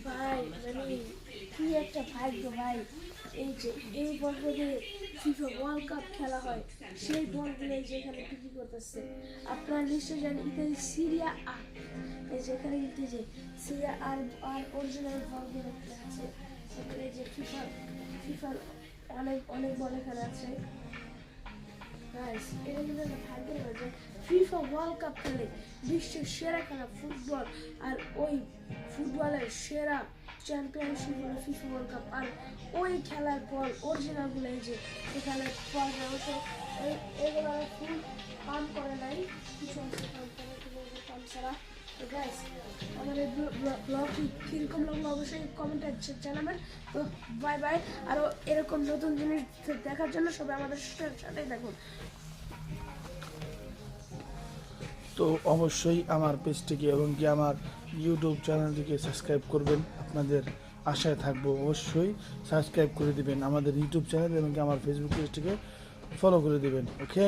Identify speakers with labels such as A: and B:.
A: ভাই মানে কি একটা ভাগ্য ভাই, এই যে এই বছরে ফিফা ওয়ার্ল্ড কাপ খেলা হয়, সেই বলগুলো যেখানে বিক্রি করতেছে। আপনারা নিশ্চয় জানেন ইতালি সিরিয়া আ, এই যেখানে কিন্তু যে সিরিয়া আর আর অরিজিনাল বলগুলো আছে, এখানে যে ফিফার অনেক অনেক বল এখানে আছে। গাইস এটা কিন্তু একটা ভাগ্যের ব্যাপার যে ফিফা ওয়ার্ল্ড কাপ খেলে, বিশ্বের সেরা খেলা ফুটবল, আর ওই ফুটবলের সেরা চ্যাম্পিয়নশিপ হলো ফিফা ওয়ার্ল্ড কাপ। আর ওই খেলার পর অরিজিনালগুলো এই যে এখানে পাওয়া যায়, তো এগুলো ফুল পাম্প করে নাই, কিছু অংশ পাম্প করে, কিছু অংশ পাম্প ছাড়া। তো গাইস আমাদের ব্লগটি কীরকম লাগলো অবশ্যই কমেন্টে জানাবেন। তো বাই বাই, আরও এরকম নতুন জিনিস দেখার জন্য সবাই আমাদের সাথেই দেখুন।
B: তো অবশ্যই আমার পেজটিকে এবং কি আমার ইউটিউব চ্যানেলটিকে সাবস্ক্রাইব করবেন, আপনাদের আশায় থাকবো। অবশ্যই সাবস্ক্রাইব করে দিবেন আমাদের ইউটিউব চ্যানেল এবং কি আমার ফেসবুক পেজটিকে ফলো করে দিবেন। ওকে।